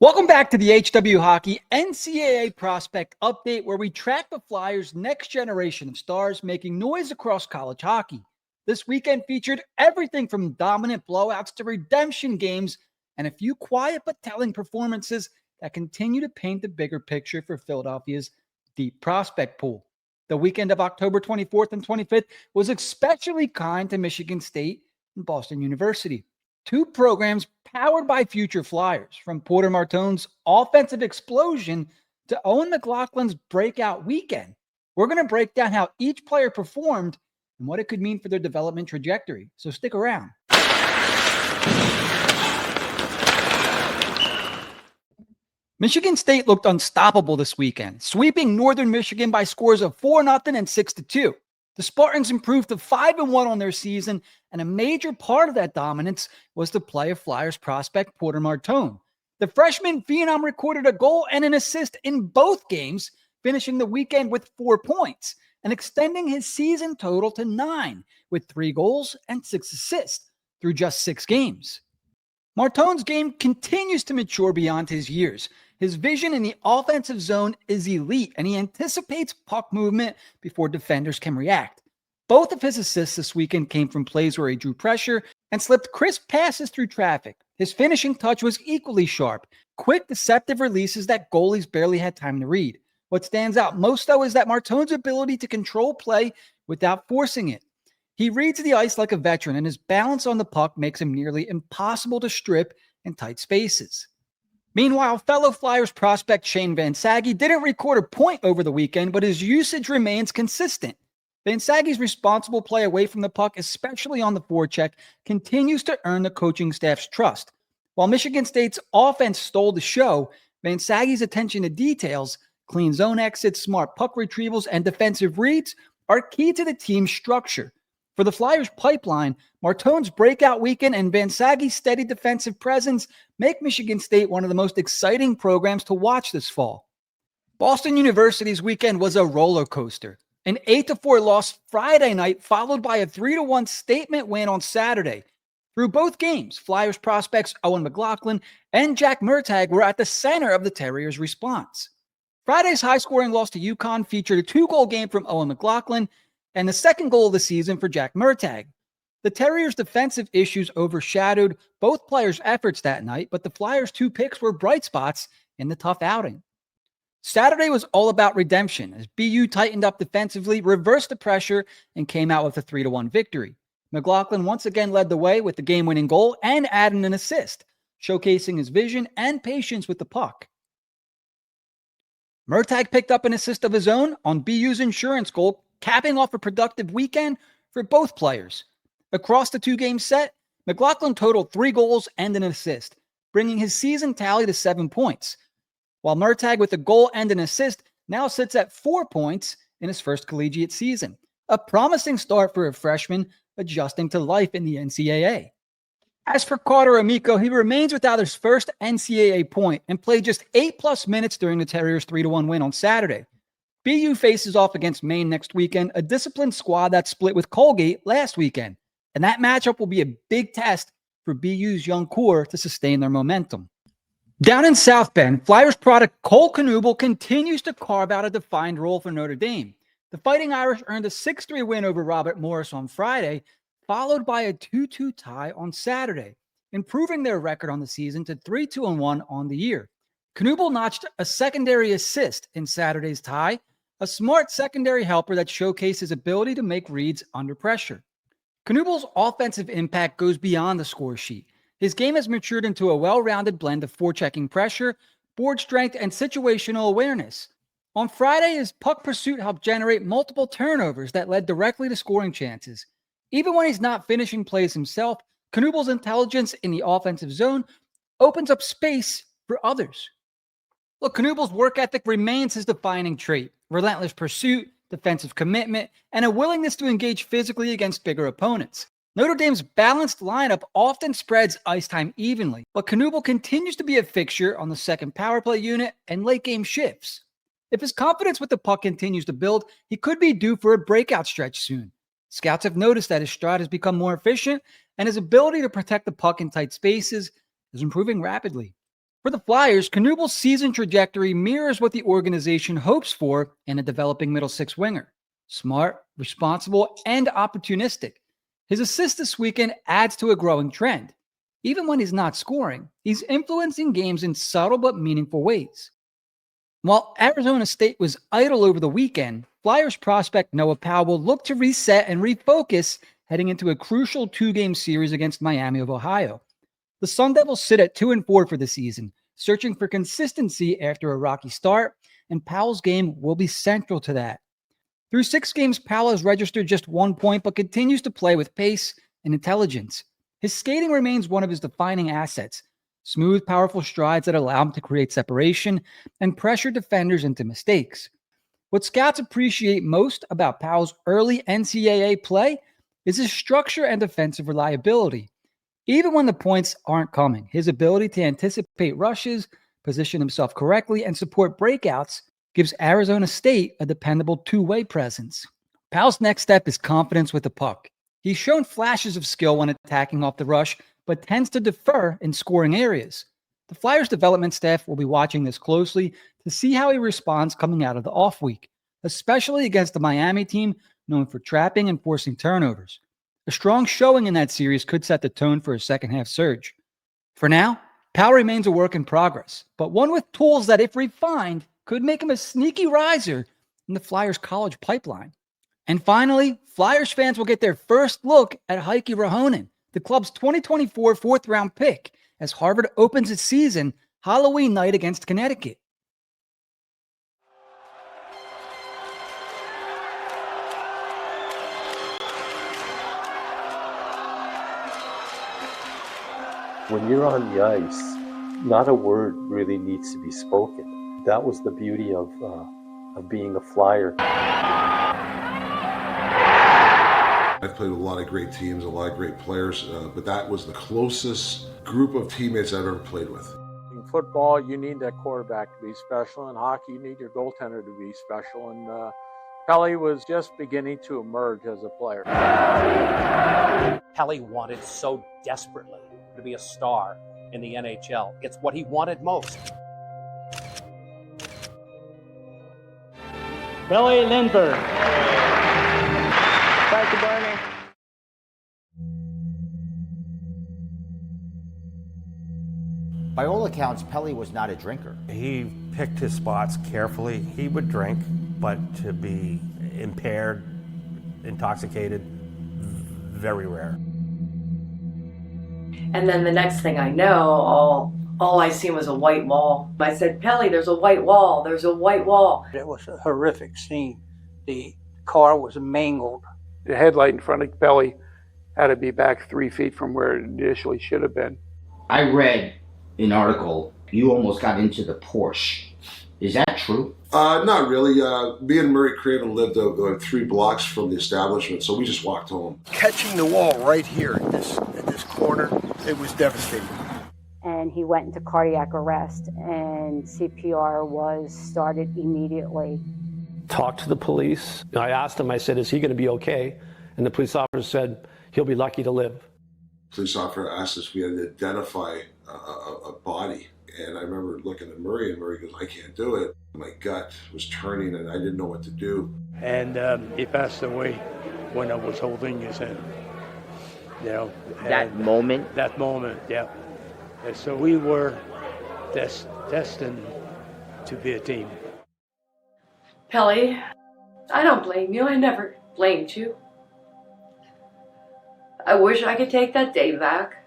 Welcome back to the HW Hockey NCAA Prospect Update, where we track the Flyers' next generation of stars making noise across college hockey. This weekend featured everything from dominant blowouts to redemption games and a few quiet but telling performances that continue to paint the bigger picture for Philadelphia's deep prospect pool. The weekend of October 24th and 25th was especially kind to Michigan State and Boston University. Two programs powered by future Flyers, from Porter Martone's offensive explosion to Owen McLaughlin's breakout weekend. We're going to break down how each player performed and what it could mean for their development trajectory. So stick around. Michigan State looked unstoppable this weekend, sweeping Northern Michigan by scores of 4-0 and 6-2. The Spartans improved to 5-1 on their season, and a major part of that dominance was the play of Flyers prospect Porter Martone. The freshman phenom recorded a goal and an assist in both games, finishing the weekend with 4 points and extending his season total to 9, with 3 goals and 6 assists through just 6 games. Martone's game continues to mature beyond his years. His vision in the offensive zone is elite, and he anticipates puck movement before defenders can react. Both of his assists this weekend came from plays where he drew pressure and slipped crisp passes through traffic. His finishing touch was equally sharp, quick, deceptive releases that goalies barely had time to read. What stands out most, though, is that Martone's ability to control play without forcing it. He reads the ice like a veteran, and his balance on the puck makes him nearly impossible to strip in tight spaces. Meanwhile, fellow Flyers prospect Shane Van Saggy didn't record a point over the weekend, but his usage remains consistent. Van Saggy's responsible play away from the puck, especially on the forecheck, continues to earn the coaching staff's trust. While Michigan State's offense stole the show, Van Saggy's attention to details, clean zone exits, smart puck retrievals, and defensive reads are key to the team's structure. For the Flyers pipeline, Martone's breakout weekend and Van Saggy's steady defensive presence make Michigan State one of the most exciting programs to watch this fall. Boston University's weekend was a roller coaster. An 8-4 loss Friday night, followed by a 3-1 statement win on Saturday. Through both games, Flyers prospects Owen McLaughlin and Jack Murtagh were at the center of the Terriers' response. Friday's high-scoring loss to UConn featured a 2-goal game from Owen McLaughlin and the second goal of the season for Jack Murtagh. The Terriers' defensive issues overshadowed both players' efforts that night, but the Flyers' 2 picks were bright spots in the tough outing. Saturday was all about redemption as BU tightened up defensively, reversed the pressure, and came out with a 3-1 victory. McLaughlin once again led the way with the game-winning goal and added an assist, showcasing his vision and patience with the puck. Murtagh picked up an assist of his own on BU's insurance goal, capping off a productive weekend for both players. Across the 2-game set, McLaughlin totaled 3 goals and an assist, bringing his season tally to 7 points, while Murtagh, with a goal and an assist, now sits at 4 points in his first collegiate season. A promising start for a freshman adjusting to life in the NCAA. As for Carter Amico, he remains without his first NCAA point and played just 8+ minutes during the Terriers' 3-1 win on Saturday. BU faces off against Maine next weekend, a disciplined squad that split with Colgate last weekend. And that matchup will be a big test for BU's young core to sustain their momentum. Down in South Bend, Flyers product Cole Knuble continues to carve out a defined role for Notre Dame. The Fighting Irish earned a 6-3 win over Robert Morris on Friday, followed by a 2-2 tie on Saturday, improving their record on the season to 3-2-1 on the year. Knuble notched a secondary assist in Saturday's tie, a smart secondary helper that showcased his ability to make reads under pressure. Knuble's offensive impact goes beyond the score sheet. His game has matured into a well-rounded blend of forechecking pressure, board strength, and situational awareness. On Friday, his puck pursuit helped generate multiple turnovers that led directly to scoring chances. Even when he's not finishing plays himself, Knuble's intelligence in the offensive zone opens up space for others. Look, Knuble's work ethic remains his defining trait. Relentless pursuit, defensive commitment, and a willingness to engage physically against bigger opponents. Notre Dame's balanced lineup often spreads ice time evenly, but Knuble continues to be a fixture on the second power play unit and late game shifts. If his confidence with the puck continues to build, he could be due for a breakout stretch soon. Scouts have noticed that his stride has become more efficient, and his ability to protect the puck in tight spaces is improving rapidly. For the Flyers, Knuble's season trajectory mirrors what the organization hopes for in a developing middle six winger. Smart, responsible, and opportunistic. His assist this weekend adds to a growing trend. Even when he's not scoring, he's influencing games in subtle but meaningful ways. While Arizona State was idle over the weekend, Flyers prospect Noah Powell will look to reset and refocus heading into a crucial two-game series against Miami of Ohio. The Sun Devils sit at 2-4 for the season, searching for consistency after a rocky start, and Powell's game will be central to that. Through 6 games, Powell has registered just 1 point, but continues to play with pace and intelligence. His skating remains one of his defining assets. Smooth, powerful strides that allow him to create separation and pressure defenders into mistakes. What scouts appreciate most about Powell's early NCAA play is his structure and defensive reliability. Even when the points aren't coming, his ability to anticipate rushes, position himself correctly, and support breakouts gives Arizona State a dependable two-way presence. Powell's next step is confidence with the puck. He's shown flashes of skill when attacking off the rush, but tends to defer in scoring areas. The Flyers development staff will be watching this closely to see how he responds coming out of the off week, especially against the Miami team known for trapping and forcing turnovers. A strong showing in that series could set the tone for a second-half surge. For now, Powell remains a work in progress, but one with tools that, if refined, could make him a sneaky riser in the Flyers college pipeline. And finally, Flyers fans will get their first look at Heikki Ruohonen, the club's 2024 fourth-round pick, as Harvard opens its season Halloween night against Connecticut. When you're on the ice, not a word really needs to be spoken. That was the beauty of being a Flyer. I've played with a lot of great teams, a lot of great players, but that was the closest group of teammates I've ever played with. In football, you need that quarterback to be special. In hockey, you need your goaltender to be special. And Pelly was just beginning to emerge as a player. Pelly wanted so desperately to be a star in the NHL. It's what he wanted most. Billy Lindbergh. Thank you, Bernie. By all accounts, Pelly was not a drinker. He picked his spots carefully. He would drink, but to be impaired, intoxicated, very rare. And then the next thing I know, all I seen was a white wall. I said, Pelly, there's a white wall. There's a white wall. It was a horrific scene. The car was mangled. The headlight in front of Pelly had to be back 3 feet from where it initially should have been. I read an article, you almost got into the Porsche. Is that true? Not really. Me and Murray Craven lived 3 blocks from the establishment, so we just walked home. Catching the wall right here at this corner, it was devastating. And he went into cardiac arrest, and CPR was started immediately. Talked to the police. I asked him, I said, is he going to be okay? And the police officer said, he'll be lucky to live. Police officer asked us if we had to identify a body. And I remember looking at Murray, and Murray goes, I can't do it. My gut was turning, and I didn't know what to do. And he passed away when I was holding his hand. You know, that moment, yeah. And so we were destined to be a team. Pelly, I don't blame you. I never blamed you. I wish I could take that day back.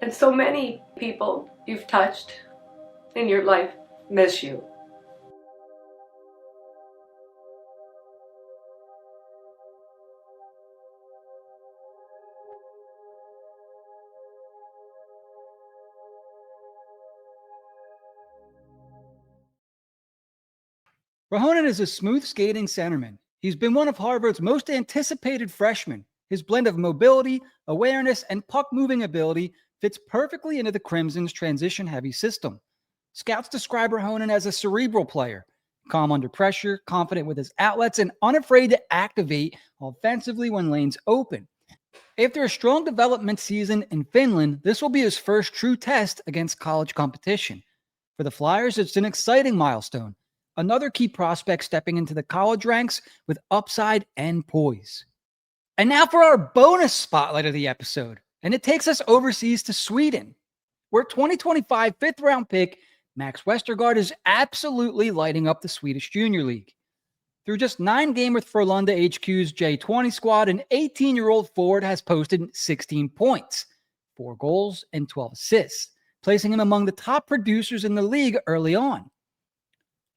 And so many people you've touched in your life miss you. Ruohonen is a smooth skating centerman. He's been one of Harvard's most anticipated freshmen. His blend of mobility, awareness, and puck-moving ability fits perfectly into the Crimson's transition-heavy system. Scouts describe Ruohonen as a cerebral player, calm under pressure, confident with his outlets, and unafraid to activate offensively when lanes open. After a strong development season in Finland, this will be his first true test against college competition. For the Flyers, it's an exciting milestone. Another key prospect stepping into the college ranks with upside and poise. And now for our bonus spotlight of the episode. And it takes us overseas to Sweden, where 2025 fifth-round pick Max Westergaard is absolutely lighting up the Swedish Junior League. Through just 9 games with Frölunda HQ's J20 squad, an 18-year-old forward has posted 16 points, 4 goals, and 12 assists, placing him among the top producers in the league early on.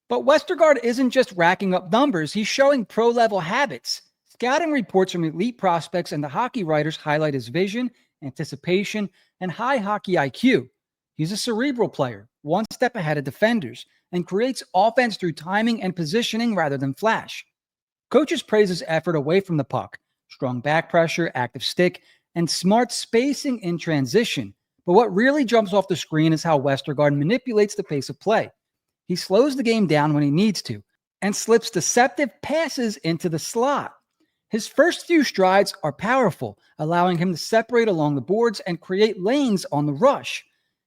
But Westergaard isn't just racking up numbers, he's showing pro-level habits. Scouting reports from elite prospects and the hockey writers highlight his vision, anticipation, and high hockey IQ. He's a cerebral player, one step ahead of defenders, and creates offense through timing and positioning rather than flash. Coaches praise his effort away from the puck, strong back pressure, active stick, and smart spacing in transition. But what really jumps off the screen is how Westergaard manipulates the pace of play. He slows the game down when he needs to and slips deceptive passes into the slot. His first few strides are powerful, allowing him to separate along the boards and create lanes on the rush.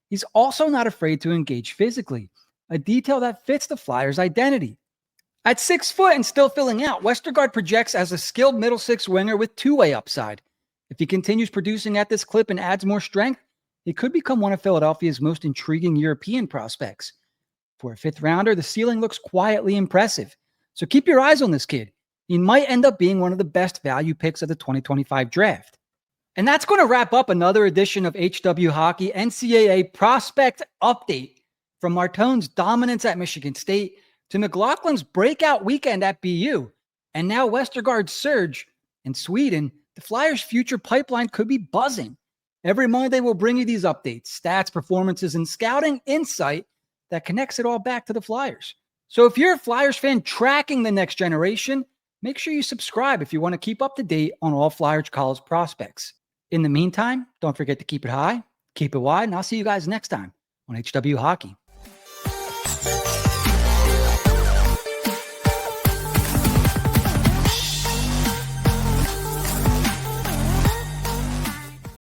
He's also not afraid to engage physically, a detail that fits the Flyers' identity. At 6 foot and still filling out, Westergaard projects as a skilled middle six winger with two-way upside. If he continues producing at this clip and adds more strength, he could become one of Philadelphia's most intriguing European prospects. For a fifth rounder, the ceiling looks quietly impressive. So keep your eyes on this kid. He might end up being one of the best value picks of the 2025 draft. And that's going to wrap up another edition of HW Hockey NCAA Prospect Update. From Martone's dominance at Michigan State to McLaughlin's breakout weekend at BU, and now Westergaard's surge in Sweden, the Flyers' future pipeline could be buzzing. Every Monday, we'll bring you these updates, stats, performances, and scouting insight that connects it all back to the Flyers. So if you're a Flyers fan tracking the next generation, make sure you subscribe if you want to keep up to date on all Flyers college prospects. In the meantime, don't forget to keep it high, keep it wide, and I'll see you guys next time on HW Hockey.